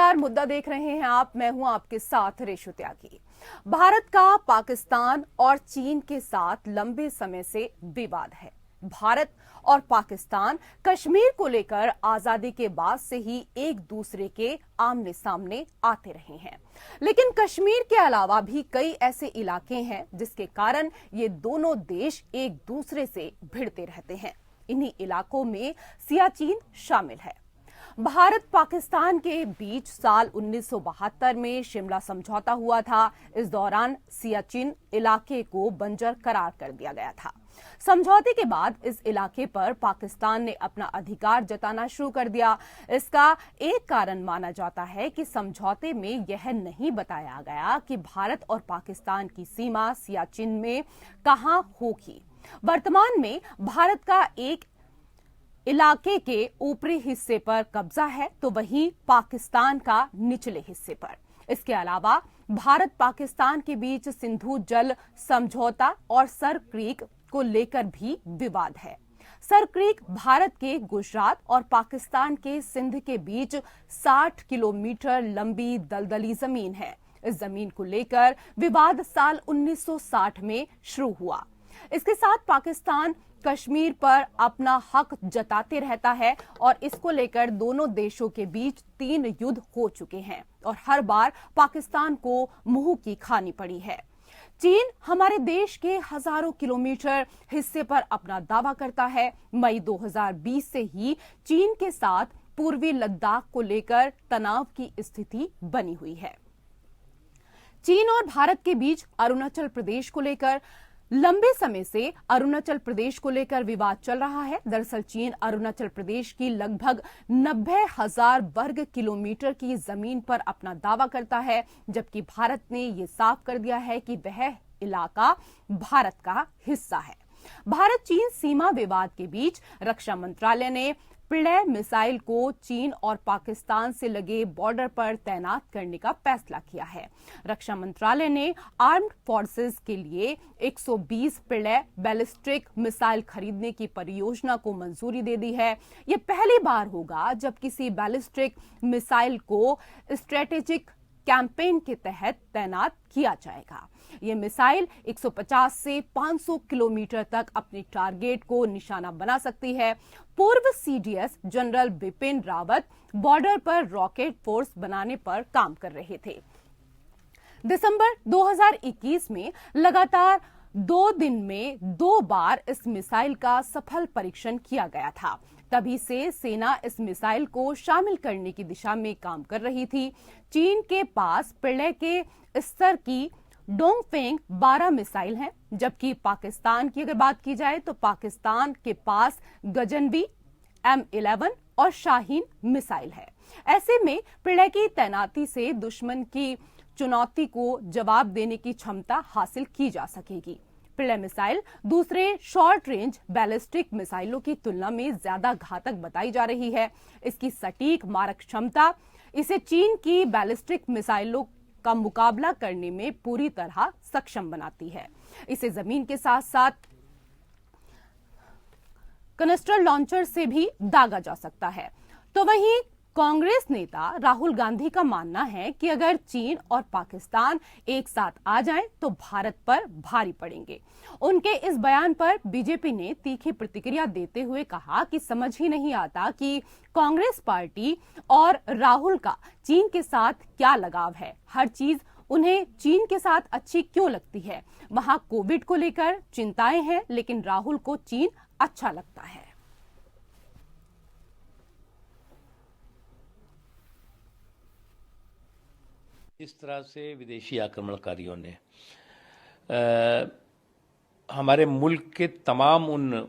नमस्कार, मुद्दा देख रहे हैं आप। मैं हूं आपके साथ रेशु त्यागी। भारत का पाकिस्तान और चीन के साथ लंबे समय से विवाद है। भारत और पाकिस्तान कश्मीर को लेकर आजादी के बाद से ही एक दूसरे के आमने सामने आते रहे हैं, लेकिन कश्मीर के अलावा भी कई ऐसे इलाके हैं जिसके कारण ये दोनों देश एक दूसरे से भिड़ते रहते हैं। इन्हीं इलाकों में सियाचिन शामिल है। भारत पाकिस्तान के बीच साल 1972 में शिमला समझौता हुआ था। इस दौरान सियाचिन इलाके को बंजर करार कर दिया गया था। समझौते के बाद इस इलाके पर पाकिस्तान ने अपना अधिकार जताना शुरू कर दिया। इसका एक कारण माना जाता है कि समझौते में यह नहीं बताया गया कि भारत और पाकिस्तान की सीमा सियाचिन में कहां होगी। वर्तमान में भारत का एक इलाके के ऊपरी हिस्से पर कब्जा है, तो वहीं पाकिस्तान का निचले हिस्से पर। इसके अलावा भारत पाकिस्तान के बीच सिंधु जल समझौता और सर क्रीक को लेकर भी विवाद है। सर क्रीक भारत के गुजरात और पाकिस्तान के सिंध के बीच 60 किलोमीटर लंबी दलदली जमीन है। इस जमीन को लेकर विवाद साल 1960 में शुरू हुआ। इसके साथ पाकिस्तान कश्मीर पर अपना हक जताते रहता है और इसको लेकर दोनों देशों के बीच 3 युद्ध हो चुके हैं और हर बार पाकिस्तान को मुंह की खानी पड़ी है। चीन हमारे देश के हजारों किलोमीटर हिस्से पर अपना दावा करता है। मई 2020 से ही चीन के साथ पूर्वी लद्दाख को लेकर तनाव की स्थिति बनी हुई है। चीन और भारत के बीच अरुणाचल प्रदेश को लेकर लंबे समय से अरुणाचल प्रदेश को लेकर विवाद चल रहा है। दरअसल चीन अरुणाचल प्रदेश की लगभग 90,000 वर्ग किलोमीटर की जमीन पर अपना दावा करता है, जबकि भारत ने यह साफ कर दिया है कि वह इलाका भारत का हिस्सा है। भारत चीन सीमा विवाद के बीच रक्षा मंत्रालय ने प्लय मिसाइल को चीन और पाकिस्तान से लगे बॉर्डर पर तैनात करने का फैसला किया है। रक्षा मंत्रालय ने आर्म्ड फोर्सेस के लिए 120 प्लय बैलिस्टिक मिसाइल खरीदने की परियोजना को मंजूरी दे दी है। यह पहली बार होगा जब किसी बैलिस्टिक मिसाइल को स्ट्रेटेजिक कैंपेन के तहत तैनात किया जाएगा। यह मिसाइल 150 से 500 किलोमीटर तक अपने टारगेट को निशाना बना सकती है। पूर्व CDS general Bipin Rawat border पर रॉकेट फोर्स बनाने पर काम कर रहे थे। दिसंबर 2021 में लगातार 2 दिन में 2 बार इस मिसाइल का सफल परीक्षण किया गया था। तभी से सेना इस मिसाइल को शामिल करने की दिशा में काम कर रही थी। चीन के पास प्लय के स्तर की डोंगफेंग 12 मिसाइल हैं, जबकि पाकिस्तान की अगर बात की जाए तो पाकिस्तान के पास गजनवी, M11 और शाहीन मिसाइल है। ऐसे में प्लय की तैनाती से दुश्मन की चुनौती को जवाब देने की क्षमता हासिल की जा सकेगी। प्लय मिसाइल दूसरे शॉर्ट रेंज बैलिस्टिक मिसाइलों की तुलना में ज्यादा घातक बताई जा रही है। इसकी सटीक मारक क्षमता इसे चीन की बैलिस्टिक मिसाइलों का मुकाबला करने में पूरी तरह सक्षम बनाती है। इसे जमीन के साथ साथ कनस्ट्रल लॉन्चर से भी दागा जा सकता है। तो वहीं कांग्रेस नेता राहुल गांधी का मानना है कि अगर चीन और पाकिस्तान एक साथ आ जाएं तो भारत पर भारी पड़ेंगे। उनके इस बयान पर बीजेपी ने तीखी प्रतिक्रिया देते हुए कहा कि समझ ही नहीं आता कि कांग्रेस पार्टी और राहुल का चीन के साथ क्या लगाव है। हर चीज उन्हें चीन के साथ अच्छी क्यों लगती है। वहां कोविड को लेकर चिंताएं हैं, लेकिन राहुल को चीन अच्छा लगता है। इस तरह से विदेशी आक्रमणकारियों ने हमारे मुल्क के तमाम उन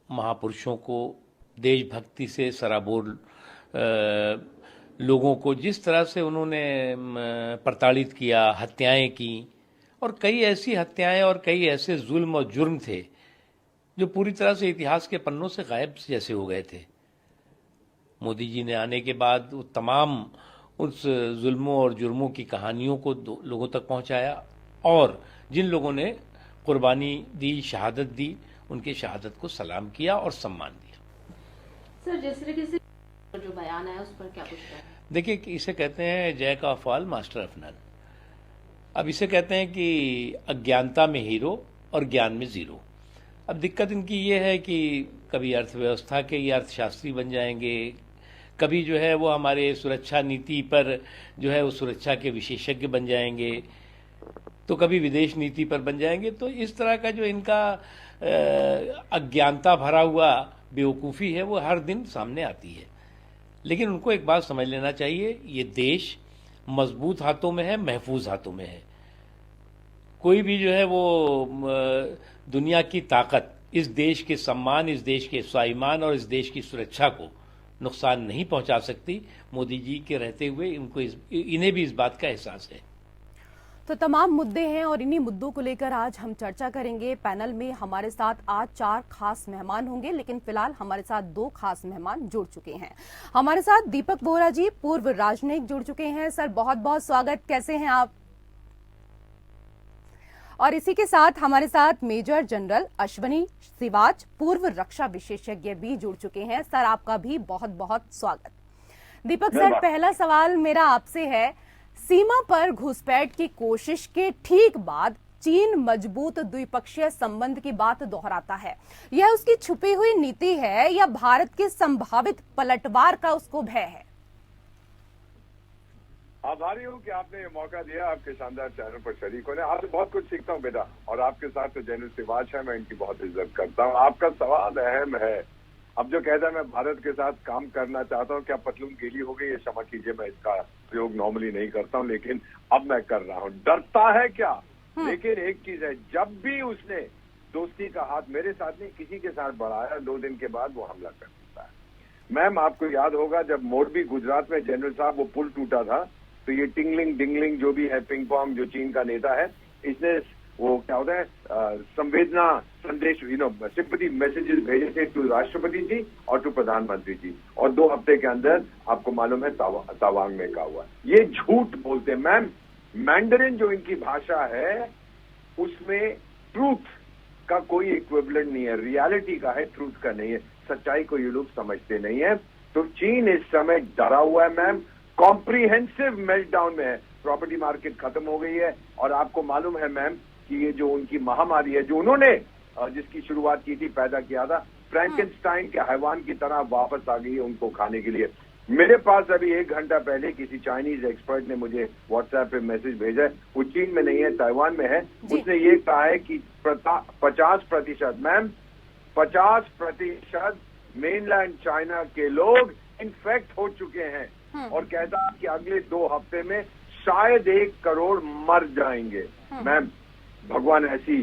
महापुरुषों को, देशभक्ति से सराबोर लोगों को जिस तरह से उन्होंने प्रताड़ित किया, हत्याएं की, और कई ऐसी हत्याएं और कई ऐसे जुल्म और जुर्म थे जो पूरी तरह से इतिहास के पन्नों से गायब जैसे हो गए थे। मोदी जी ने आने के बाद वो तमाम उस जुल्मों और जुर्मों की कहानियों को लोगों तक पहुंचाया और जिन लोगों ने कुर्बानी दी, शहादत दी, उनके शहादत को सलाम किया और सम्मान दिया। सर, जिस तरीके से जो बयान आया उस पर क्या कुछ कहें? देखिए कि इसे कहते हैं jack of all master of none. अब इसे कहते हैं कि अज्ञानता में हीरो और ज्ञान में जीरो। अब दिक्कत इनकी ये है कि कभी अर्थव्यवस्था के ये अर्थशास्त्री बन जाएंगे, कभी जो है वो हमारे सुरक्षा नीति पर जो है वो सुरक्षा के विशेषज्ञ बन जाएंगे, तो कभी विदेश नीति पर बन जाएंगे। तो इस तरह का जो इनका अज्ञानता भरा हुआ बेवकूफ़ी है वो हर दिन सामने आती है। लेकिन उनको एक बात समझ लेना चाहिए, ये देश मजबूत हाथों में है, महफूज हाथों में है। कोई भी जो है वो दुनिया की ताकत इस देश के सम्मान, इस देश के स्वाभिमान और इस देश की सुरक्षा को नुकसान नहीं पहुंचा सकती। मोदी जी के रहते हुए इन्हें भी इस बात का एहसास है। तो तमाम मुद्दे हैं और इन्हीं मुद्दों को लेकर आज हम चर्चा करेंगे। पैनल में हमारे साथ आज 4 खास मेहमान होंगे, लेकिन फिलहाल हमारे साथ 2 खास मेहमान जुड़ चुके हैं। हमारे साथ दीपक बोहरा जी, पूर्व राजनयिक, जुड़ चुके हैं। सर बहुत बहुत स्वागत, कैसे हैं आप? और इसी के साथ हमारे साथ मेजर जनरल अश्वनी सिवाच, पूर्व रक्षा विशेषज्ञ, भी जुड़ चुके हैं। सर आपका भी बहुत बहुत स्वागत। दीपक सर, पहला सवाल मेरा आपसे है, सीमा पर घुसपैठ की कोशिश के ठीक बाद चीन मजबूत द्विपक्षीय संबंध की बात दोहराता है। यह उसकी छुपी हुई नीति है या भारत के संभावित पलटवार का उसको भय है? आभारी हूँ कि आपने ये मौका दिया, आपके शानदार चैनल पर शरीक होने। आपसे बहुत कुछ सीखता हूँ बेटा, और आपके साथ तो जनरल सिवाच है, मैं इनकी बहुत इज्जत करता हूँ। आपका सवाल अहम है। अब जो कहता है मैं भारत के साथ काम करना चाहता हूँ, क्या पतलून गीली हो गई? ये क्षमा कीजिए, मैं इसका प्रयोग नॉर्मली नहीं करता हूँ, लेकिन अब मैं कर रहा हूँ। डरता है क्या? लेकिन एक चीज है, जब भी उसने दोस्ती का हाथ मेरे साथ नहीं किसी के साथ बढ़ाया, 2 दिन के बाद वो हमला कर देता है। मैम आपको याद होगा जब मोरबी गुजरात में जनरल साहब वो पुल टूटा था, तो ये टिंगलिंग डिंगलिंग जो भी है, पिंग पोंग जो चीन का नेता है, इसने वो क्या होता है संवेदना संदेश, सिंपैथी मैसेजेस भेजे थे टू राष्ट्रपति जी और टू प्रधानमंत्री जी, और 2 हफ्ते के अंदर आपको मालूम है तवांग में क्या हुआ। ये झूठ बोलते हैं मैम। मैंडरिन जो इनकी भाषा है उसमें ट्रूथ का कोई इक्विवेलेंट नहीं है, रियलिटी का है, ट्रूथ का नहीं है। सच्चाई को ये लोग समझते नहीं है। तो चीन इस समय डरा हुआ है मैम, कॉम्प्रिहेंसिव मेल्टडाउन में है। प्रॉपर्टी मार्केट खत्म हो गई है, और आपको मालूम है मैम कि ये जो उनकी महामारी है, जो उन्होंने जिसकी शुरुआत की थी, पैदा किया था, फ्रैंकेनस्टाइन के हैवान की तरह वापस आ गई है उनको खाने के लिए। मेरे पास अभी 1 घंटा पहले किसी चाइनीज एक्सपर्ट ने मुझे व्हाट्सएप पे मैसेज भेजा है, वो चीन में नहीं है, ताइवान में है। उसने ये कहा है कि 50% मैम, 50% मेनलैंड चाइना के लोग इन्फेक्ट हो चुके हैं, और कहता है कि अगले 2 हफ्ते में शायद 1 करोड़ मर जाएंगे। मैम भगवान ऐसी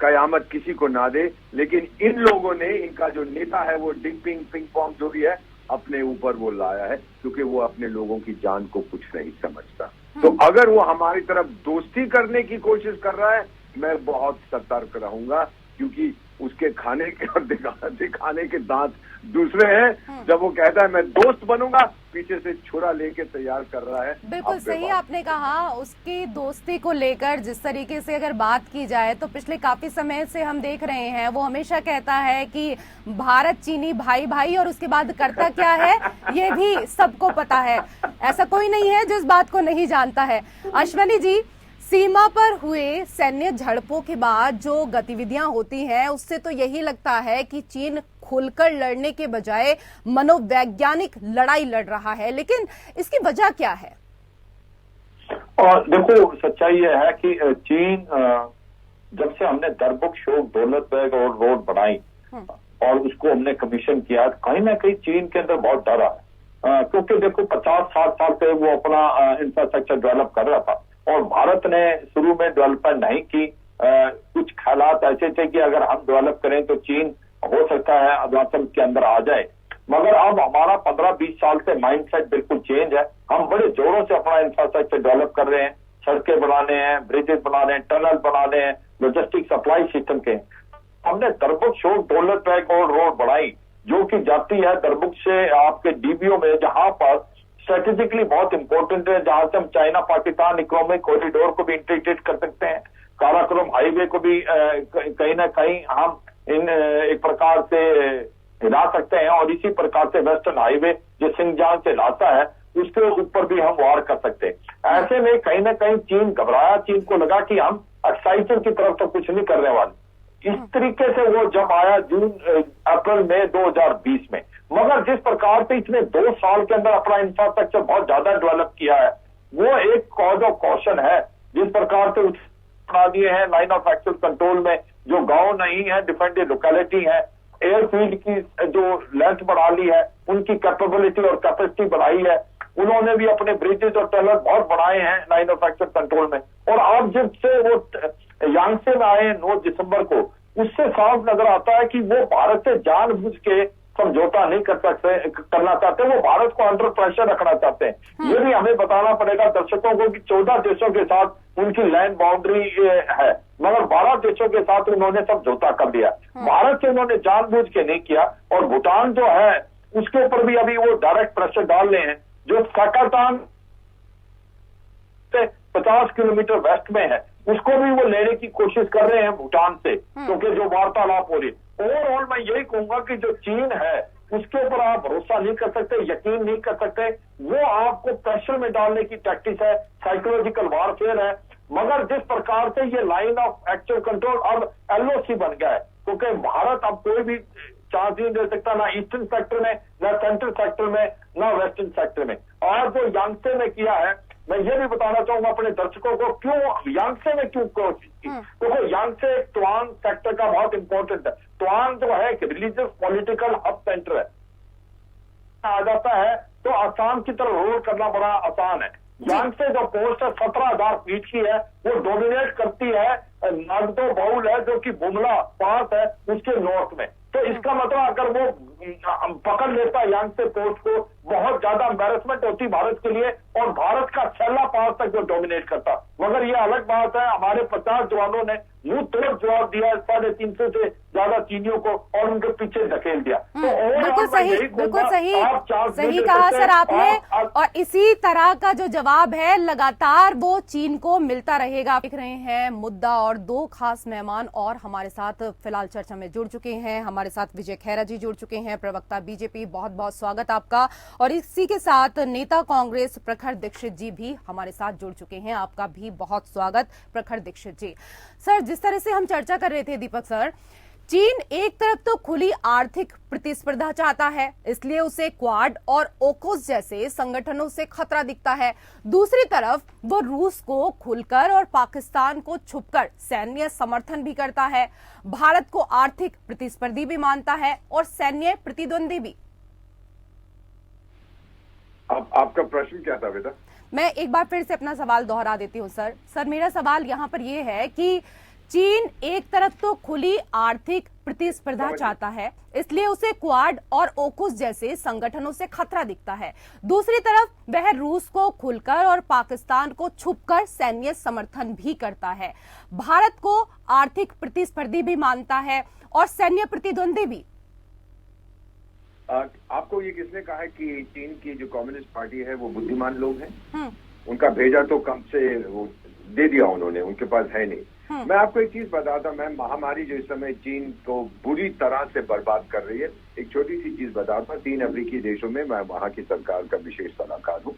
कयामत किसी को ना दे, लेकिन इन लोगों ने, इनका जो नेता है वो डिंपिंग पिंग पोंग जो भी है, अपने ऊपर वो लाया है, क्योंकि वो अपने लोगों की जान को कुछ नहीं समझता। तो अगर वो हमारी तरफ दोस्ती करने की कोशिश कर रहा है, मैं बहुत सतर्क रहूंगा, क्योंकि उसके खाने के और दिखाने के दांत दूसरे हैं। जब वो कहता है मैं दोस्त बनूंगा, पीछे से छुरा लेके तैयार कर रहा है। बिल्कुल सही आपने कहा। उसकी दोस्ती को लेकर जिस तरीके से अगर बात की जाए, तो पिछले काफी समय से हम देख रहे हैं, वो हमेशा कहता है कि भारत चीनी भाई भाई, और उसके बाद करता क्या है ये भी सबको पता है। ऐसा कोई नहीं है जो इस बात को नहीं जानता है। अश्वनी जी, सीमा पर हुए सैन्य झड़पों के बाद जो गतिविधियां होती हैं, उससे तो यही लगता है कि चीन खुलकर लड़ने के बजाय मनोवैज्ञानिक लड़ाई लड़ रहा है, लेकिन इसकी वजह क्या है? और देखो, सच्चाई यह है कि चीन, जब से हमने दरबुक शोक दौलतबेग और रोड बनाई और उसको हमने कमीशन किया, कहीं ना कहीं चीन के अंदर बहुत डर है। क्योंकि देखो 50-60 साल से वो अपना इंफ्रास्ट्रक्चर डेवलप कर रहा था, और भारत ने शुरू में डेवलपमेंट नहीं की। कुछ ख्यालात ऐसे थे कि अगर हम डेवलप करें तो चीन हो सकता है अधवासम के अंदर आ जाए, मगर अब हमारा 15-20 साल से माइंडसेट बिल्कुल चेंज है। हम बड़े जोरों से अपना इंफ्रास्ट्रक्चर डेवलप कर रहे हैं, सड़कें बनाने हैं, ब्रिजेस बनाने हैं, टनल बनाने हैं, लॉजिस्टिक सप्लाई सिस्टम के। हमने दरबुक शोक दौलतबेग और रोड बढ़ाई, जो कि जाती है दरबुक से आपके डीबीओ में, जहां पर स्ट्रेटेजिकली बहुत इंपॉर्टेंट है, जहां से हम चाइना पाकिस्तान इकोनॉमिक कॉरिडोर को भी इंटीग्रेट कर सकते हैं, काराकोरम हाईवे को भी कहीं ना कहीं हम एक प्रकार से हिला सकते हैं, और इसी प्रकार से वेस्टर्न हाईवे जो सिंगजांग से लाता है उसके ऊपर भी हम वार कर सकते हैं। ऐसे में कहीं ना कहीं चीन घबराया, चीन को लगा कि हम एक्साइजर की तरफ तो कुछ नहीं करने वाले। इस तरीके से वो जब आया अप्रैल मई 2020 में, मगर जिस प्रकार से इसने 2 साल के अंदर अपना इंफ्रास्ट्रक्चर बहुत ज्यादा डेवलप किया है, वो एक कॉज ऑफ कॉशन है। जिस प्रकार से बना दिए हैं लाइन ऑफ एक्चुअल कंट्रोल में, जो गांव नहीं है, डिफेंडेड लोकेलिटी है, एयरफील्ड की जो लेंथ बढ़ा ली है, उनकी कैपेबिलिटी और कैपेसिटी बढ़ाई है, उन्होंने भी अपने ब्रिजेस और टनल बहुत बढ़ाए हैं लाइन ऑफ एक्चुअल कंट्रोल में। और अब जब से वो यांगसे में आए 9 दिसंबर को, उससे साफ नजर आता है कि वो भारत से जानबूझ के समझौता नहीं करना चाहते, वो भारत को अंडर प्रेशर रखना चाहते हैं। ये भी हमें बताना पड़ेगा दर्शकों को कि 14 देशों के साथ उनकी लैंड बाउंड्री है, मगर 12 देशों के साथ उन्होंने समझौता कर दिया। भारत से उन्होंने जानबूझ के नहीं किया। और भूटान जो है उसके ऊपर भी अभी वो डायरेक्ट प्रेशर डाल रहे हैं, जो सकाटान से 50 किलोमीटर वेस्ट में है, उसको भी वो लेने की कोशिश कर रहे हैं भूटान से, क्योंकि जो वार्तालाप हो रही। ओवरऑल मैं यही कहूंगा कि जो चीन है उसके ऊपर आप भरोसा नहीं कर सकते, यकीन नहीं कर सकते। वो आपको प्रेशर में डालने की टैक्टिस है, साइकोलॉजिकल वारफेयर है। मगर जिस प्रकार से ये लाइन ऑफ एक्चुअल कंट्रोल अब LOC बन गया है, क्योंकि भारत अब कोई भी चांस नहीं दे सकता, ना ईस्टर्न सेक्टर में, ना सेंट्रल सेक्टर में, ना वेस्टर्न सेक्टर में। और जो यांगसे में किया है, मैं ये भी बताना चाहूंगा अपने दर्शकों को, क्यों यांगसे में क्यों कोशिश की, क्योंकि यांगसे तवांग सेक्टर का बहुत इंपॉर्टेंट है। तवांग जो है एक रिलीजियस पॉलिटिकल हब सेंटर है, आ जाता है तो आसाम की तरफ रोल करना बड़ा आसान है। यांगसे जो पोस्ट है 17,000 फीट की है, वो डोमिनेट करती है नागदो बाउल है, जो कि बुमला पास है उसके नॉर्थ में। तो इसका मतलब अगर वो पकड़ लेता यांगसे पोस्ट को, बहुत ज्यादा एम्बेरसमेंट होती भारत के लिए, और भारत का छेला पास तक वो डोमिनेट करता। मगर ये अलग बात है, हमारे 50 जवानों ने मुंह तोड़ जवाब दिया 350 से ज्यादा चीनियों को, और उनके पीछे धकेल दिया। तो बिल्कुल सही कहा सर आपने। और इसी तरह का जो जवाब है लगातार वो चीन को मिलता रहेगा। देख रहे हैं मुद्दा, और 2 खास मेहमान और हमारे साथ फिलहाल चर्चा में जुड़ चुके हैं। हमारे साथ विजय खैरा जी जुड़ चुके हैं, प्रवक्ता बीजेपी, बहुत बहुत स्वागत आपका। और इसी के साथ नेता कांग्रेस प्रखर दीक्षित जी भी हमारे साथ जुड़ चुके हैं, आपका भी बहुत स्वागत प्रखर दीक्षित जी। सर, जिस तरह से हम चर्चा कर रहे थे दीपक सर, चीन एक तरफ तो खुली आर्थिक प्रतिस्पर्धा चाहता है, इसलिए उसे क्वाड और ओकोस जैसे संगठनों से खतरा दिखता है। दूसरी तरफ वो रूस को खुलकर और पाकिस्तान को छुपकर सैन्य समर्थन भी करता है, भारत को आर्थिक प्रतिस्पर्धी भी मानता है और सैन्य प्रतिद्वंदी भी। आपका प्रश्न क्या था बेटा? मैं एक बार फिर से अपना सवाल दोहरा देती हूँ सर। सर, मेरा सवाल यहाँ पर यह है कि चीन एक तरफ तो खुली आर्थिक प्रतिस्पर्धा चाहता है, इसलिए उसे क्वाड और ओकुस जैसे संगठनों से खतरा दिखता है। दूसरी तरफ वह रूस को खुलकर और पाकिस्तान को छुपकर सैन्य समर्थन भी करता है, भारत को आर्थिक प्रतिस्पर्धी भी मानता है और सैन्य प्रतिद्वंदी भी। आपको ये किसने कहा है कि चीन की जो कम्युनिस्ट पार्टी है वो बुद्धिमान लोग हैं? उनका भेजा तो कम से वो दे दिया उन्होंने, उनके पास है नहीं। मैं आपको एक चीज बताता हूं, मैं महामारी जो इस समय चीन को बुरी तरह से बर्बाद कर रही है, एक छोटी सी चीज बताता हूं। 3 अफ्रीकी देशों में मैं वहां की सरकार का विशेष सलाहकार हूं,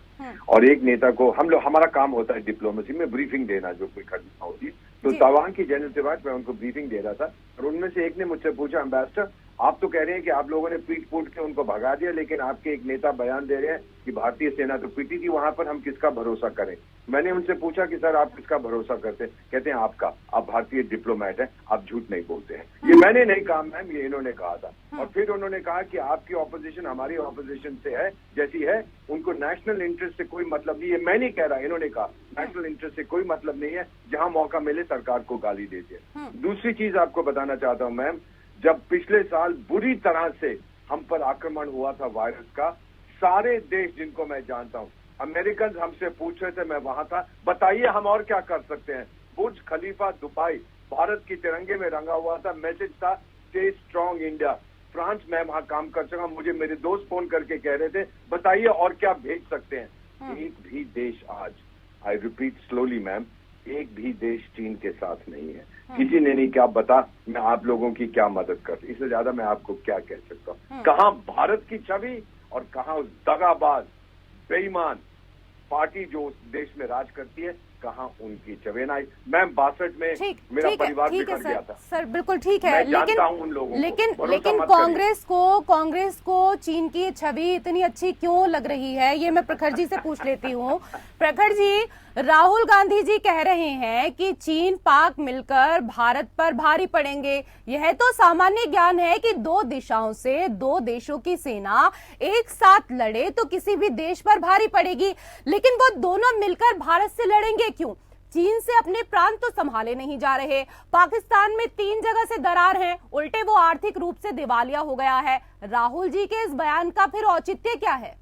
और एक नेता को हमारा काम होता है डिप्लोमेसी में ब्रीफिंग देना, जो कोई घटना होती है। तो तवांग की जनरल से बात मैं उनको ब्रीफिंग दे रहा था, और उनमें से एक ने मुझसे पूछा, एम्बेसडर आप तो कह रहे हैं कि आप लोगों ने पीट फूट के उनको भगा दिया, लेकिन आपके एक नेता बयान दे रहे हैं कि भारतीय सेना तो पीटी थी वहां पर, हम किसका भरोसा करें? मैंने उनसे पूछा कि सर आप किसका भरोसा करते हैं? कहते हैं आपका, आप भारतीय डिप्लोमेट हैं, आप झूठ नहीं बोलते हैं। ये मैंने नहीं कहा मैम, ये इन्होंने कहा था। और फिर उन्होंने कहा कि आपकी ऑपोजिशन हमारी ऑपोजिशन से है जैसी है, उनको नेशनल इंटरेस्ट से कोई मतलब नहीं है। मैं नहीं कह रहा, इन्होंने कहा नेशनल इंटरेस्ट से कोई मतलब नहीं है, जहां मौका मिले सरकार को गाली देते हैं। दूसरी चीज आपको बताना चाहता हूं मैम, जब पिछले साल बुरी तरह से हम पर आक्रमण हुआ था वायरस का, सारे देश जिनको मैं जानता हूं, अमेरिकन हमसे पूछ रहे थे, मैं वहां था, बताइए हम और क्या कर सकते हैं। बुर्ज खलीफा दुबई भारत की तिरंगे में रंगा हुआ था, मैसेज था स्टे स्ट्रॉन्ग इंडिया। फ्रांस में वहां काम कर चुका, मुझे मेरे दोस्त फोन करके कह रहे थे बताइए और क्या भेज सकते हैं। एक भी देश आज, आई रिपीट स्लोली मैम, एक भी देश चीन के साथ नहीं है। किसी ने नहीं क्या बता मैं आप लोगों की क्या मदद कर, इससे ज्यादा मैं आपको क्या कह सकता हूँ। कहाँ भारत की छवि और कहाँ उस दगाबाज बेईमान पार्टी जो उस देश में राज करती है, कहाँ उनकी चवेन आई। मैं 62 में मेरा परिवार बिखर गया था। सर बिल्कुल ठीक है, मैं जानता हूं उन लोगों को। लेकिन कांग्रेस को चीन की छवि इतनी अच्छी क्यों लग रही है, ये मैं प्रखर जी से पूछ लेती हूँ। प्रखर जी, राहुल गांधी जी कह रहे हैं कि चीन पाक मिलकर भारत पर भारी पड़ेंगे। यह तो सामान्य ज्ञान है कि दो दिशाओं से दो देशों की सेना एक साथ लड़े तो किसी भी देश पर भारी पड़ेगी, लेकिन वो दोनों मिलकर भारत से लड़ेंगे क्यों? चीन से अपने प्रांत तो संभाले नहीं जा रहे, पाकिस्तान में 3 जगह से दरार है, उल्टे वो आर्थिक रूप से दिवालिया हो गया है। राहुल जी के इस बयान का फिर औचित्य क्या है?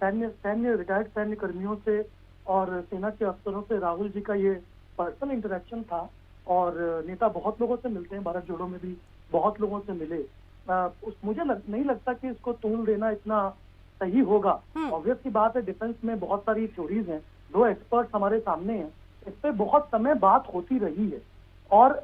रिटायर्ड सैन्य कर्मियों से और सेना के अफसरों से राहुल जी का ये पर्सनल इंटरेक्शन था, और नेता बहुत लोगों से मिलते हैं, भारत जोड़ो में भी बहुत लोगों से मिले। मुझे नहीं लगता कि इसको तूल देना इतना सही होगा। ऑब्वियस की बात है, डिफेंस में बहुत सारी थ्योरीज हैं, 2 एक्सपर्ट्स हमारे सामने हैं, इस पे बहुत समय बात होती रही है, और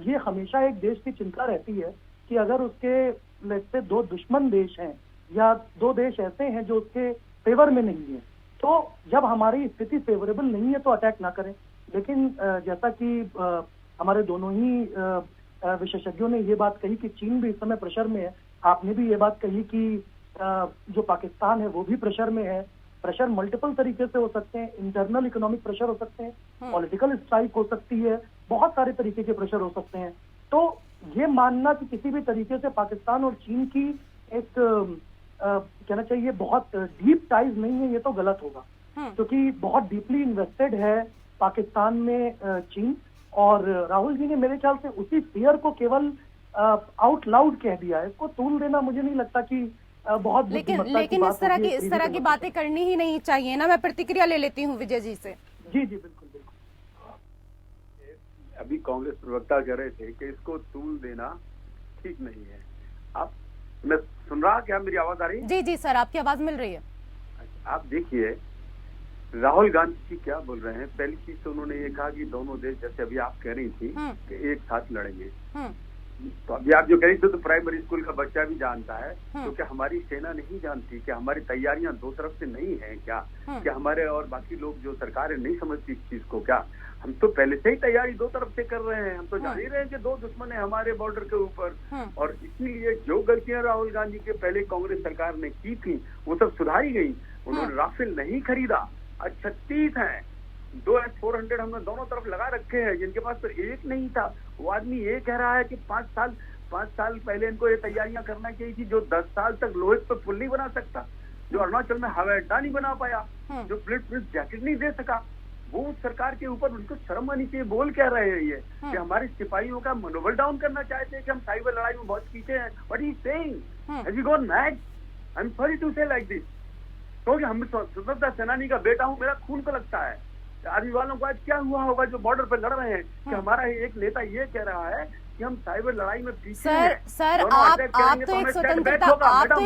ये हमेशा एक देश की चिंता रहती है कि अगर उसके लेट्स से 2 दुश्मन देश हैं या 2 देश ऐसे हैं जो उसके फेवर में नहीं है, तो जब हमारी स्थिति फेवरेबल नहीं है तो अटैक ना करें। लेकिन जैसा कि हमारे दोनों ही विशेषज्ञों ने ये बात कही कि चीन भी इस समय प्रेशर में है, आपने भी ये बात कही कि जो पाकिस्तान है वो भी प्रेशर में है। प्रेशर मल्टीपल तरीके से हो सकते हैं, इंटरनल इकोनॉमिक प्रेशर हो सकते हैं, पॉलिटिकल स्ट्राइक हो सकती है, बहुत सारे तरीके के प्रेशर हो सकते हैं। तो ये मानना कि किसी भी तरीके से पाकिस्तान और चीन की एक कहना चाहिए बहुत डीप टाइज नहीं है, ये तो गलत होगा, क्योंकि बहुत डीपली इन्वेस्टेड है पाकिस्तान में चीन। और राहुल जी ने मेरे ख्याल से उसी फियर को केवल आउट लाउड कह दिया है। इसको तूल देना मुझे नहीं लगता कि बहुत लेकिन इस तरह की बातें करनी ही नहीं चाहिए ना। मैं प्रतिक्रिया ले लेती हूँ विजय जी से। जी बिल्कुल। अभी कांग्रेस प्रवक्ता कह रहे थे कि इसको तूल देना ठीक नहीं है। आप, मैं सुन रहा, क्या मेरी आवाज आ रही है? जी सर, आपकी आवाज मिल रही है। आप देखिए राहुल गांधी जी क्या बोल रहे हैं। पहली चीज तो उन्होंने ये कहा कि दोनों देश, जैसे अभी आप कह रही थी कि एक साथ लड़ेंगे, तो अभी आप जो कह रही थी तो प्राइमरी स्कूल का बच्चा भी जानता है, क्योंकि हमारी सेना नहीं जानती कि हमारी तैयारियां 2 तरफ से नहीं है क्या, कि हमारे और बाकी लोग जो सरकार है नहीं समझती इस चीज को क्या। हम तो पहले से ही तैयारी 2 तरफ से कर रहे हैं। हम तो जान ही रहे हैं कि 2 दुश्मन है हमारे बॉर्डर के ऊपर, और इसीलिए जो गलतियां राहुल गांधी के पहले कांग्रेस सरकार ने की थी वो सब सुधारी गई। उन्होंने राफेल नहीं खरीदा, 36 हैं, 2 S-400 हमने दोनों तरफ लगा रखे हैं, जिनके पास तो एक नहीं था। वो आदमी ये कह रहा है कि 5 साल पहले इनको ये तैयारियां करना चाहिए थी। जो 10 साल तक लोहे पे पुल नहीं बना सकता, जो अरुणाचल में हवाई अड्डा नहीं बना पाया, जो प्रिंस जैकेट नहीं दे सका, वो उस सरकार के ऊपर उनको शर्म आनी चाहिए। बोल कह रहे हैं ये कि हमारे सिपाहियों का मनोबल डाउन करना चाहते हैं, कि हम साइबर लड़ाई में बहुत पीछे हैं। What he saying? Have you gone mad? I am sorry to say like this, क्योंकि हम स्वतंत्रता सेनानी का बेटा हूं, मेरा खून को लगता है। आर्मी वालों को आज क्या हुआ होगा जो बॉर्डर पर लड़ रहे हैं, कि हमारा एक नेता ये कह रहा है कि हम साइबर लड़ाई में पीछे हैं। सर आप तो एक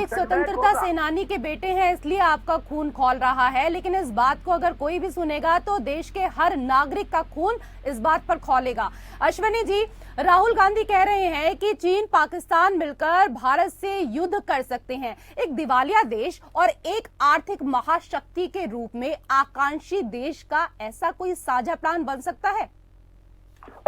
स्वतंत्रता सेनानी के बेटे हैं, इसलिए आपका खून खौल रहा है, लेकिन इस बात को अगर कोई भी सुनेगा तो देश के हर नागरिक का खून इस बात पर खौलेगा। अश्वनी जी, राहुल गांधी कह रहे हैं कि चीन पाकिस्तान मिलकर भारत से युद्ध कर सकते हैं। एक दिवालिया देश और एक आर्थिक महाशक्ति के रूप में आकांक्षी देश का ऐसा कोई साझा प्लान बन सकता है?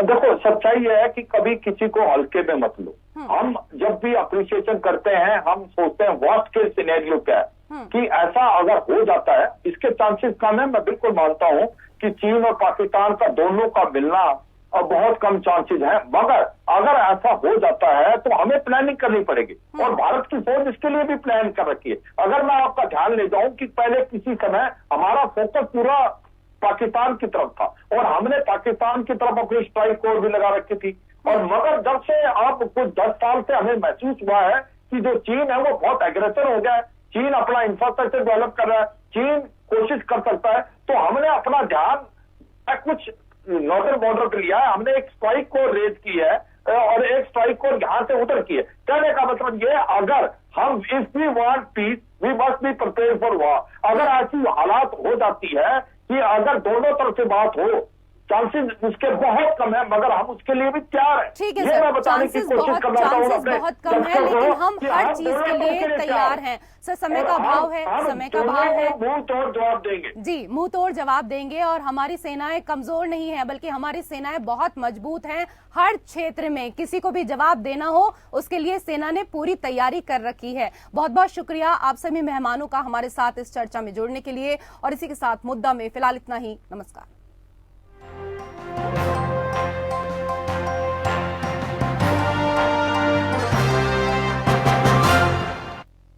देखो, सच्चाई यह है कि कभी किसी को हल्के में मत लो। हम जब भी अप्रिसिएशन करते हैं हम सोचते हैं वर्स्ट केस सिनेरियो क्या है, कि ऐसा अगर हो जाता है। इसके चांसेस कम है, मैं बिल्कुल मानता हूं कि चीन और पाकिस्तान का दोनों का मिलना बहुत कम चांसेस हैं, मगर अगर ऐसा हो जाता है तो हमें प्लानिंग करनी पड़ेगी, और भारत की फौज इसके लिए भी प्लान कर रखी है। अगर मैं आपका ध्यान ले जाऊं कि पहले किसी समय हमारा फोकस पूरा पाकिस्तान की तरफ था, और हमने पाकिस्तान की तरफ अपनी स्ट्राइक कोर भी लगा रखी थी, और मगर जब से आप कुछ 10 साल से हमें महसूस हुआ है कि जो चीन है वो बहुत एग्रेसिव हो गया है, चीन अपना इंफ्रास्ट्रक्चर डेवलप कर रहा है, चीन कोशिश कर सकता है, तो हमने अपना ध्यान कुछ नॉर्दर्न बॉर्डर पे लिया है। हमने एक स्ट्राइक कोर रेज की है, और एक स्ट्राइक कोर यहां से उतर की है। कहने का मतलब ये, अगर हम if we want peace we must be prepared for war. अगर ऐसी हालात हो जाती है कि अगर दोनों तरफ से बात हो चांसेस उसके बहुत कम है, मगर हम उसके लिए भी तैयार हैं। ठीक है ये सर, मैं बताने की चांसेस कोशिश बहुत कर रहा हूं अपने बहुत कम है, दर्शकों को लेकिन हम कि हर चीज के बोलने लिए तैयार हैं सर। समय का अभाव है, समय का अभाव है। मुंह तोड़ जवाब देंगे जी, मुंह तोड़ जवाब देंगे। और हमारी सेनाएं कमजोर नहीं है, बल्कि हमारी सेनाएं बहुत मजबूत हैं। हर क्षेत्र में किसी को भी जवाब देना हो, उसके लिए सेना ने पूरी तैयारी कर रखी है। बहुत बहुत शुक्रिया आप सभी मेहमानों का हमारे साथ इस चर्चा में जुड़ने के लिए। और इसी के साथ मुद्दा में फिलहाल इतना ही। नमस्कार।